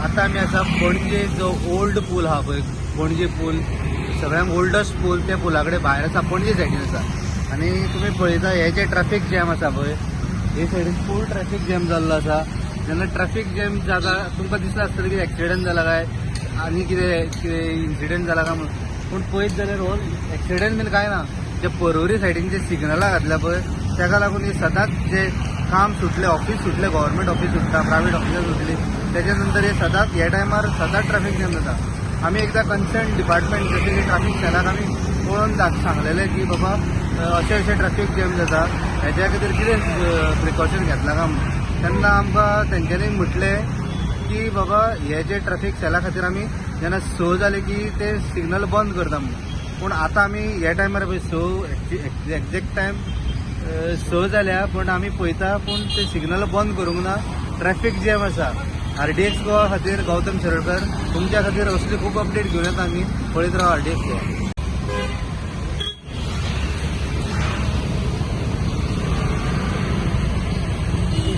आता आमी आसा पणजे जो ओल्ड पूल हा पळय, पणजे पूल सगळ्यांत ओल्डस्ट पूल, त्या पुला कडेन भायर आसा, पणजे सायडीन आसा. आनी तुमी पळयता हे जे ट्रॅफिक जॅम आसा पळय, हे सायडीन फूल ट्रॅफिक जॅम जाल्लो आसा. जेन्ना ट्रॅफिक जॅम जाता तुमकां दिसता आसतलें की एक्सिडेंट जाला काय आनी कितें इन्सिडेंट जाला काय म्हणून, पूण पळयत जाल्यार हो एक्सिडेंट बीन कांय ना. जे परवरी सायडीन जे सिग्नलां घातल्या पळय ताका लागून हे सदांच जे काम सुटले, ऑफिस सुटले, गव्हर्मेंट ऑफिस सुटता, प्रायवेट ऑफिसां सुटली, त्याच्या नंतर हे सदांच ह्या टायमार सदांच ट्रॅफिक जॅम जाता. आमी एकदां कन्सर्न डिपार्टमेंट जशें की ट्रॅफिक सेलाक आमी पळोवन सांगलेलें की बाबा अशें अशें ट्रॅफिक जॅम जाता, हेज्या खातीर कितें प्रिकॉशन घेतला काय म्हणून. तेन्ना आमकां तेंच्यांनी म्हटलें की बाबा हे जे ट्रॅफिक सेला खातीर आमी जेन्ना 6 जाले की ते सिग्नल बंद करता म्हणून. पूण आतां आमी ह्या टायमार पळय 6 एक्झॅक्ट टायम 6 जाल्या, पूण आमी पळयता पूण ते सिग्नल बंद करूंक ना. ट्रॅफिक जॅम आसा. RDX गोवा खातीर गौतम शिरोडकर तुमच्या खातीर असली खूब अपडेट घेवन येता आमी. पळयत राव RDX गोवा.